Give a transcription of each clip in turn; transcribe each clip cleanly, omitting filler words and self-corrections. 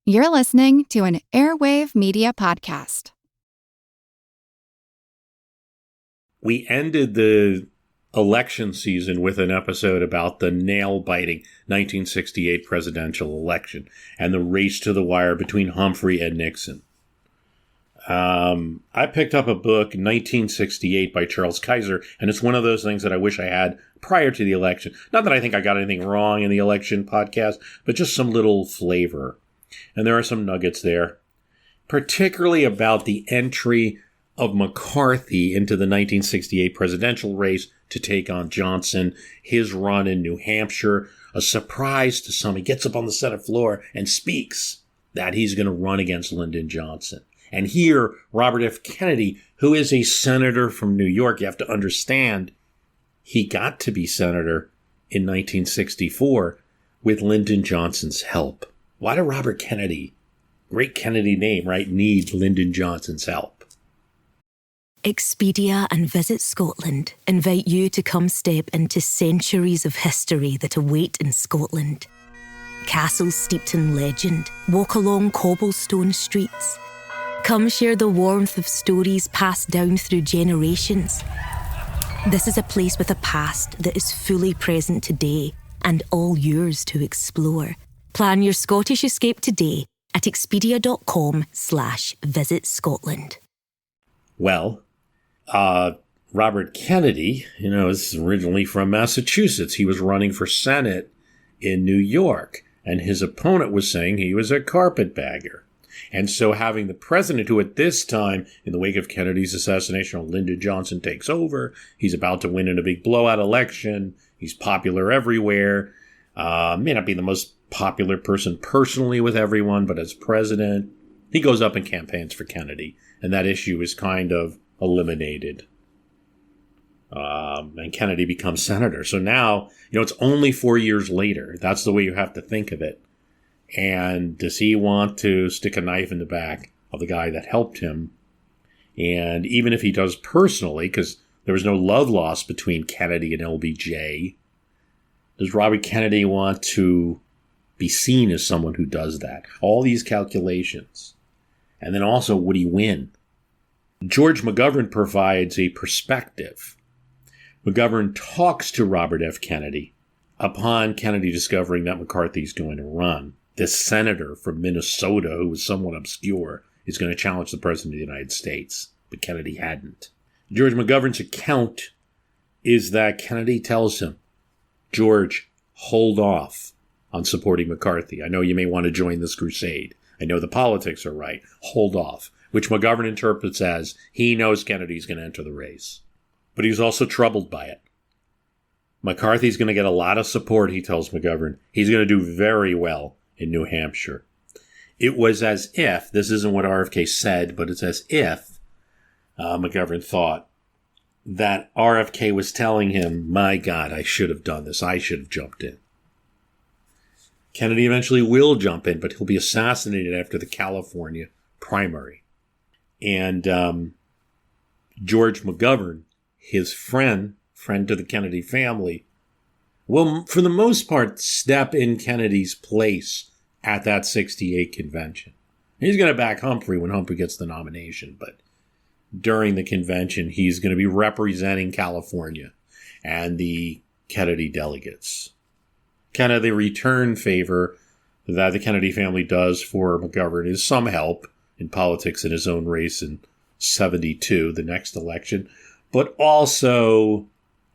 You're listening to an Airwave Media Podcast. We ended the election season with an episode about the nail-biting 1968 presidential election and the race to the wire between Humphrey and Nixon. I picked up a book, 1968 by Charles Kaiser, and it's one of those things that I wish I had prior to the election. Not that I think I got anything wrong in the election podcast, but just some little flavor. And there are some nuggets there, particularly about the entry of McCarthy into the 1968 presidential race to take on Johnson, his run in New Hampshire, a surprise to some. He gets up on the Senate floor and speaks that he's going to run against Lyndon Johnson. And here, Robert F. Kennedy, who is a senator from New York, you have to understand, he got to be senator in 1964 with Lyndon Johnson's help. Why did Robert Kennedy, great Kennedy name, right, need Lyndon Johnson's help? Expedia and Visit Scotland invite you to come step into centuries of history that await in Scotland. Castles steeped in legend walk along cobblestone streets. Come share the warmth of stories passed down through generations. This is a place with a past that is fully present today and all yours to explore. Plan your Scottish escape today at expedia.com/Visit Scotland. Well, Robert Kennedy, is originally from Massachusetts. He was running for Senate in New York, and his opponent was saying he was a carpetbagger. And so having the president who at this time, in the wake of Kennedy's assassination, Lyndon Johnson takes over, he's about to win in a big blowout election, he's popular everywhere, may not be the most popular person personally with everyone, but as president, he goes up and campaigns for Kennedy, and that issue is kind of eliminated. And Kennedy becomes senator. So now, it's only 4 years later. That's the way you have to think of it. And does he want to stick a knife in the back of the guy that helped him? And even if he does personally, because there was no love lost between Kennedy and LBJ, does Robert Kennedy want to be seen as someone who does that? All these calculations. And then also, would he win? George McGovern provides a perspective. McGovern talks to Robert F. Kennedy upon Kennedy discovering that McCarthy's going to run. This senator from Minnesota, who was somewhat obscure, is going to challenge the president of the United States. But Kennedy hadn't. George McGovern's account is that Kennedy tells him, George, hold off on supporting McCarthy. I know you may want to join this crusade. I know the politics are right. Hold off. Which McGovern interprets as he knows Kennedy's going to enter the race. But he's also troubled by it. McCarthy's going to get a lot of support, he tells McGovern. He's going to do very well in New Hampshire. It was as if, this isn't what RFK said, but it's as if McGovern thought that RFK was telling him, my God, I should have done this. I should have jumped in. Kennedy eventually will jump in, but he'll be assassinated after the California primary. And George McGovern, his friend to the Kennedy family, will, for the most part, step in Kennedy's place at that 68 convention. He's going to back Humphrey when Humphrey gets the nomination, but during the convention, he's going to be representing California and the Kennedy delegates. Kind of the return favor that the Kennedy family does for McGovern is some help in politics in his own race in 72, the next election, but also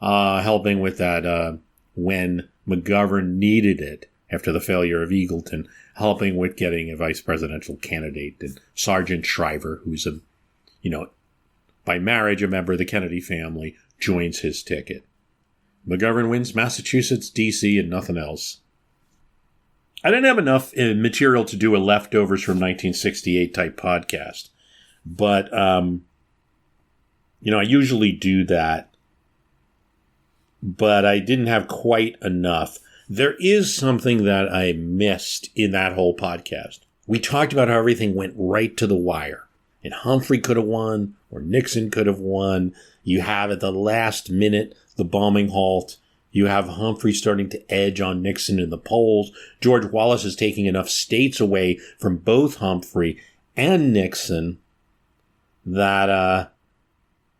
helping with that when McGovern needed it after the failure of Eagleton, helping with getting a vice presidential candidate, and Sergeant Shriver, who's by marriage a member of the Kennedy family, joins his ticket. McGovern wins Massachusetts, D.C., and nothing else. I didn't have enough material to do a leftovers from 1968 type podcast, but I usually do that. But I didn't have quite enough. There is something that I missed in that whole podcast. We talked about how everything went right to the wire. And Humphrey could have won, or Nixon could have won. You have at the last minute the bombing halt. You have Humphrey starting to edge on Nixon in the polls. George Wallace is taking enough states away from both Humphrey and Nixon that,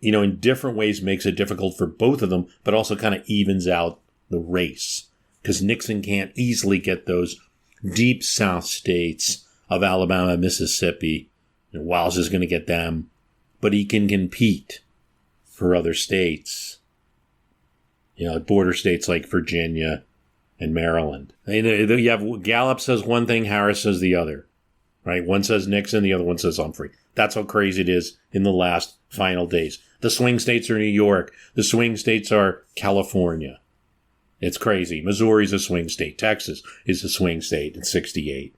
in different ways makes it difficult for both of them, but also kind of evens out the race. Because Nixon can't easily get those deep South states of Alabama, Mississippi. Wallace is going to get them, but he can compete for other states. Border states like Virginia and Maryland. You have Gallup says one thing, Harris says the other, right? One says Nixon, the other one says Humphrey. That's how crazy it is in the last final days. The swing states are New York. The swing states are California. It's crazy. Missouri's a swing state. Texas is a swing state in 68.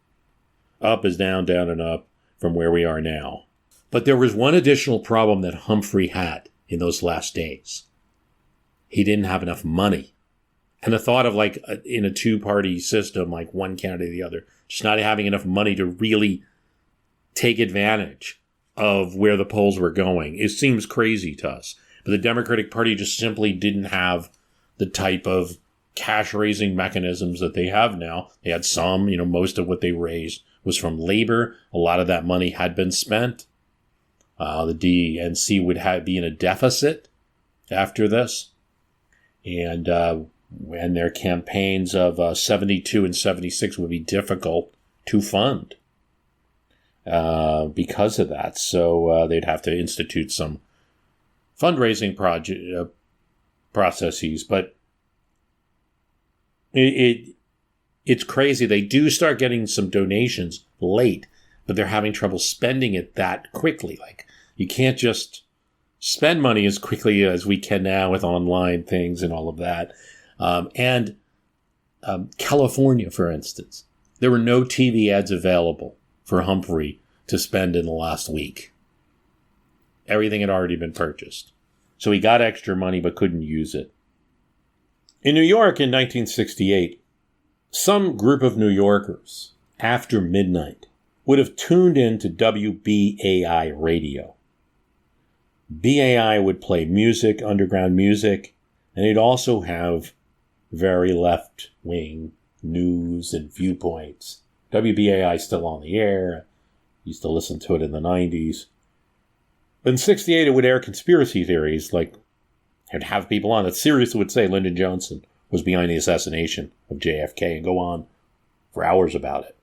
Up is down, down and up from where we are now. But there was one additional problem that Humphrey had in those last days. He didn't have enough money. And the thought of in a two-party system, like one candidate or the other, just not having enough money to really take advantage of where the polls were going. It seems crazy to us. But the Democratic Party just simply didn't have the type of cash-raising mechanisms that they have now. They had some, most of what they raised was from labor. A lot of that money had been spent. The DNC would be in a deficit after this. And their campaigns of 72 and 76 would be difficult to fund because of that. So they'd have to institute some fundraising processes. But it's crazy. They do start getting some donations late, but they're having trouble spending it that quickly. You can't just spend money as quickly as we can now with online things and all of that. California, for instance, there were no TV ads available for Humphrey to spend in the last week. Everything had already been purchased. So he got extra money but couldn't use it. In New York in 1968, some group of New Yorkers, after midnight, would have tuned in to WBAI radio. BAI would play music, underground music, and it'd also have very left-wing news and viewpoints. WBAI is still on the air. Used to listen to it in the 90s. But in 68, it would air conspiracy theories, it'd have people on that seriously would say Lyndon Johnson was behind the assassination of JFK and go on for hours about it.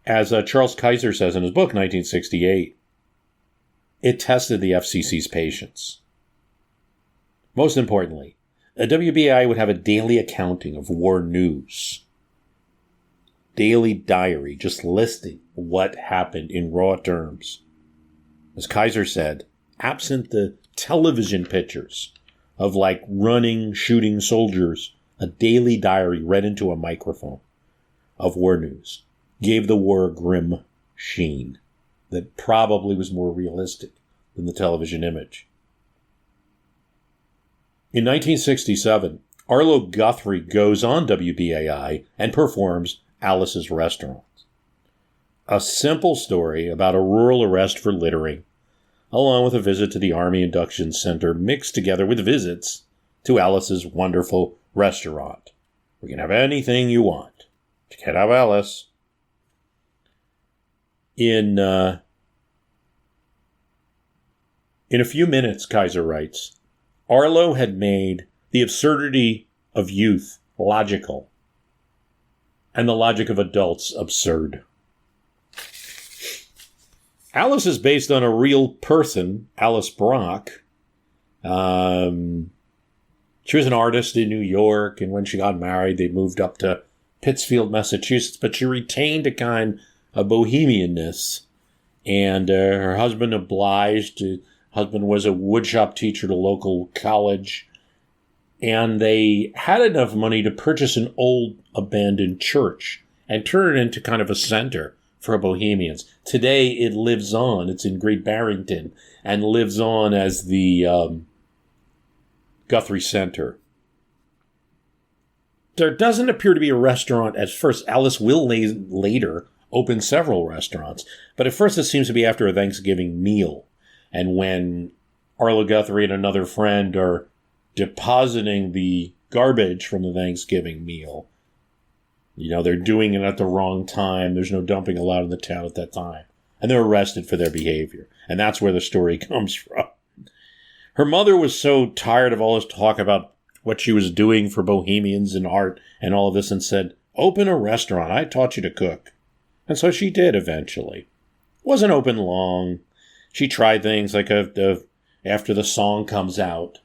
As Charles Kaiser says in his book, 1968, it tested the FCC's patience. Most importantly, a WBAI would have a daily accounting of war news. Daily diary, just listing what happened in raw terms. As Kaiser said, absent the television pictures of running, shooting soldiers, a daily diary read into a microphone of war news gave the war a grim sheen that probably was more realistic than the television image. In 1967, Arlo Guthrie goes on WBAI and performs Alice's Restaurant, a simple story about a rural arrest for littering, along with a visit to the Army Induction Center mixed together with visits to Alice's wonderful restaurant. We can have anything you want. Check out Alice. In a few minutes, Kaiser writes, Arlo had made the absurdity of youth logical and the logic of adults absurd. Alice is based on a real person, Alice Brock. She was an artist in New York, and when she got married, they moved up to Pittsfield, Massachusetts, but she retained a kind of bohemianness, and her husband obliged. Husband was a woodshop teacher at a local college, and they had enough money to purchase an old abandoned church and turn it into kind of a center for bohemians. Today it lives on. It's in Great Barrington and lives on as the Guthrie Center. There doesn't appear to be a restaurant at first. Alice will later open several restaurants, but at first it seems to be after a Thanksgiving meal. And when Arlo Guthrie and another friend are depositing the garbage from the Thanksgiving meal. They're doing it at the wrong time. There's no dumping allowed in the town at that time. And they're arrested for their behavior. And that's where the story comes from. Her mother was so tired of all this talk about what she was doing for bohemians and art and all of this and said, open a restaurant. I taught you to cook. And so she did eventually. Wasn't open long. She tried things like after the song comes out,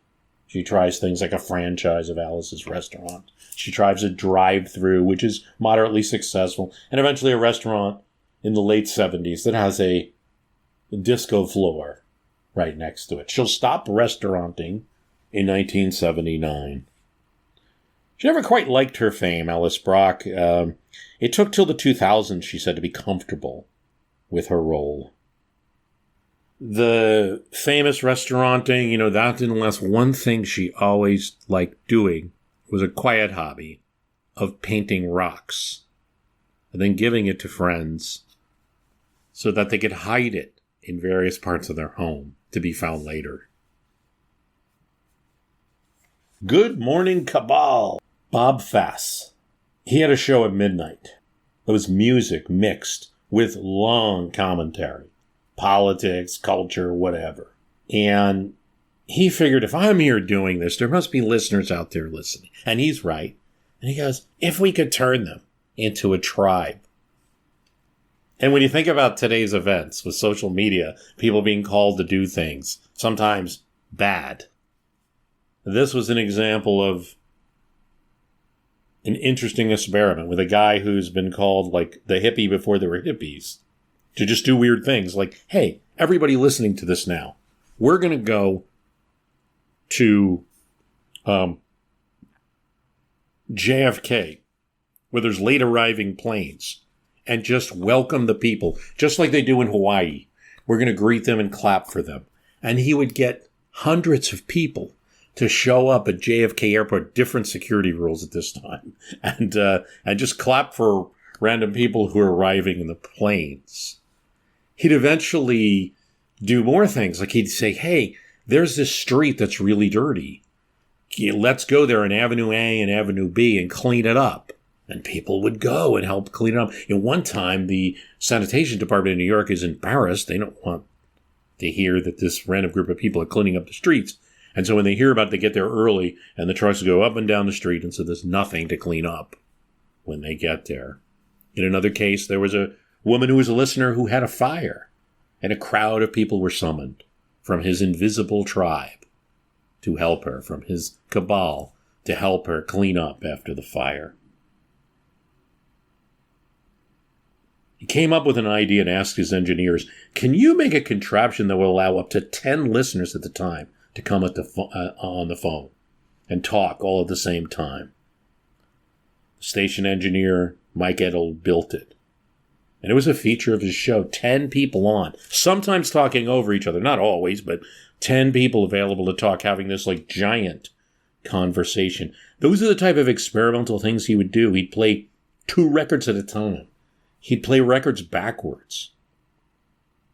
she tries things like a franchise of Alice's Restaurant. She tries a drive-through, which is moderately successful, and eventually a restaurant in the late 70s that has a disco floor right next to it. She'll stop restauranting in 1979. She never quite liked her fame, Alice Brock. It took till the 2000s, she said, to be comfortable with her role. The famous restauranting, that didn't last. One thing she always liked doing was a quiet hobby of painting rocks and then giving it to friends so that they could hide it in various parts of their home to be found later. Good Morning Cabal. Bob Fass. He had a show at midnight. It was music mixed with long commentary. Politics, culture, whatever. And he figured, if I'm here doing this, there must be listeners out there listening. And he's right. And he goes, if we could turn them into a tribe. And when you think about today's events with social media, people being called to do things, sometimes bad. This was an example of an interesting experiment with a guy who's been called like the hippie before there were hippies to just do weird things like, hey, everybody listening to this now, we're going to go to JFK where there's late arriving planes and just welcome the people, just like they do in Hawaii. We're going to greet them and clap for them. And he would get hundreds of people to show up at JFK Airport, different security rules at this time, and just clap for random people who are arriving in the planes. He'd eventually do more things. Like he'd say, hey, there's this street that's really dirty. Let's go there on Avenue A and Avenue B and clean it up. And people would go and help clean it up. In one time, the sanitation department in New York is embarrassed. They don't want to hear that this random group of people are cleaning up the streets. And so when they hear about it, they get there early and the trucks go up and down the street. And so there's nothing to clean up when they get there. In another case, there was a woman who was a listener who had a fire. And a crowd of people were summoned from his invisible tribe to help her, from his cabal to help her clean up after the fire. He came up with an idea and asked his engineers, can you make a contraption that will allow up to 10 listeners at the time to come on the phone and talk all at the same time? The station engineer, Mike Edel, built it. And it was a feature of his show, 10 people on, sometimes talking over each other, not always, but 10 people available to talk, having this like giant conversation. Those are the type of experimental things he would do. He'd play 2 records at a time. He'd play records backwards.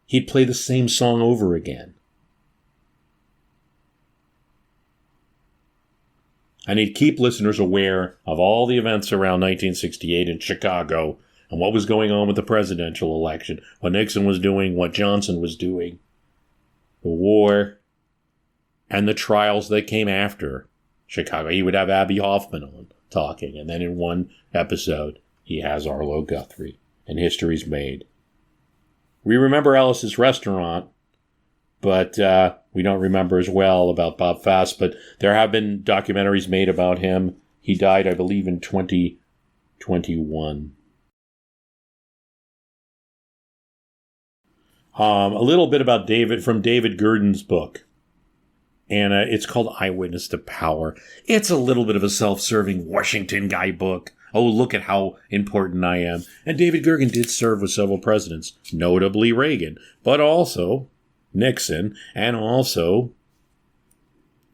He'd play the same song over again. And he'd keep listeners aware of all the events around 1968 in Chicago and what was going on with the presidential election, what Nixon was doing, what Johnson was doing, the war, and the trials that came after Chicago. He would have Abby Hoffman on talking, and then in one episode, he has Arlo Guthrie, and history's made. We remember Alice's Restaurant, but we don't remember as well about Bob Fass, but there have been documentaries made about him. He died, I believe, in 2021. A little bit about David, from David Gergen's book. And it's called Eyewitness to Power. It's a little bit of a self-serving Washington guy book. Oh, look at how important I am. And David Gergen did serve with several presidents, notably Reagan, but also Nixon, and also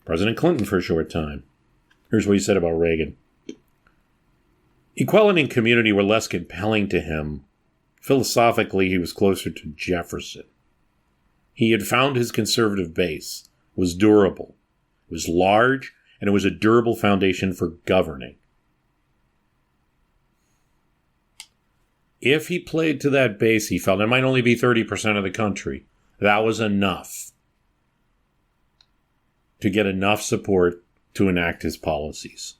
President Clinton for a short time. Here's what he said about Reagan. Equality and community were less compelling to him. Philosophically, he was closer to Jefferson. He had found his conservative base was durable, was large, and it was a durable foundation for governing. If he played to that base, he felt it might only be 30% of the country. That was enough to get enough support to enact his policies.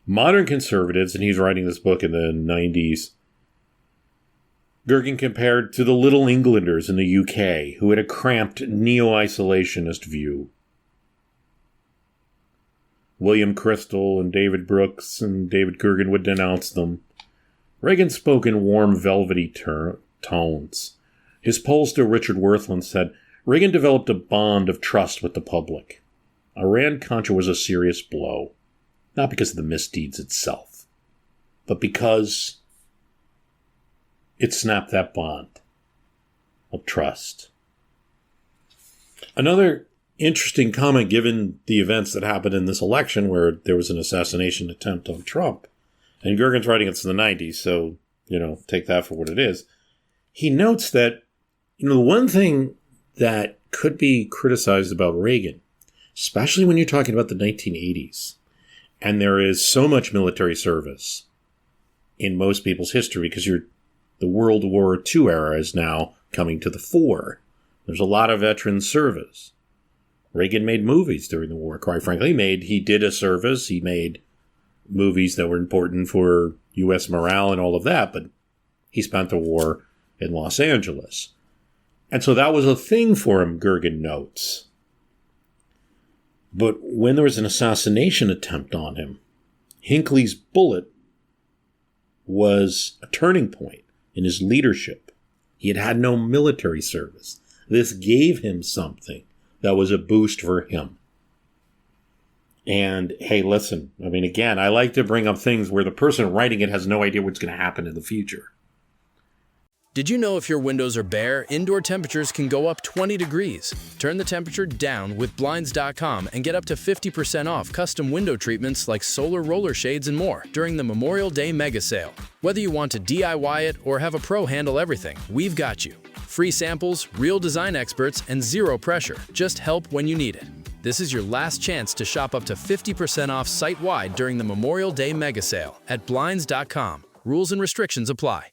Modern conservatives, and he's writing this book in the 90s, Gergen compared to the Little Englanders in the UK, who had a cramped neo-isolationist view. William Crystal and David Brooks and David Gergen would denounce them. Reagan spoke in warm, velvety tones. His pollster, Richard Worthland, said, Reagan developed a bond of trust with the public. Iran-Contra was a serious blow, not because of the misdeeds itself, but because it snapped that bond of trust. Another interesting comment, given the events that happened in this election where there was an assassination attempt on Trump, and Gergen's writing it's in the 90s, so, take that for what it is. He notes that, the one thing that could be criticized about Reagan, especially when you're talking about the 1980s, and there is so much military service in most people's history because the World War II era is now coming to the fore. There's a lot of veteran service. Reagan made movies during the war, quite frankly. He did a service. He made movies that were important for U.S. morale and all of that, but he spent the war in Los Angeles. And so that was a thing for him, Gergen notes. But when there was an assassination attempt on him, Hinckley's bullet was a turning point in his leadership. He had had no military service. This gave him something that was a boost for him. And, hey, listen, again, I like to bring up things where the person writing it has no idea what's going to happen in the future. Did you know if your windows are bare, indoor temperatures can go up 20 degrees? Turn the temperature down with Blinds.com and get up to 50% off custom window treatments like solar roller shades and more during the Memorial Day mega sale. Whether you want to DIY it or have a pro handle everything, we've got you. Free samples, real design experts, and zero pressure. Just help when you need it. This is your last chance to shop up to 50% off site-wide during the Memorial Day mega sale at Blinds.com. Rules and restrictions apply.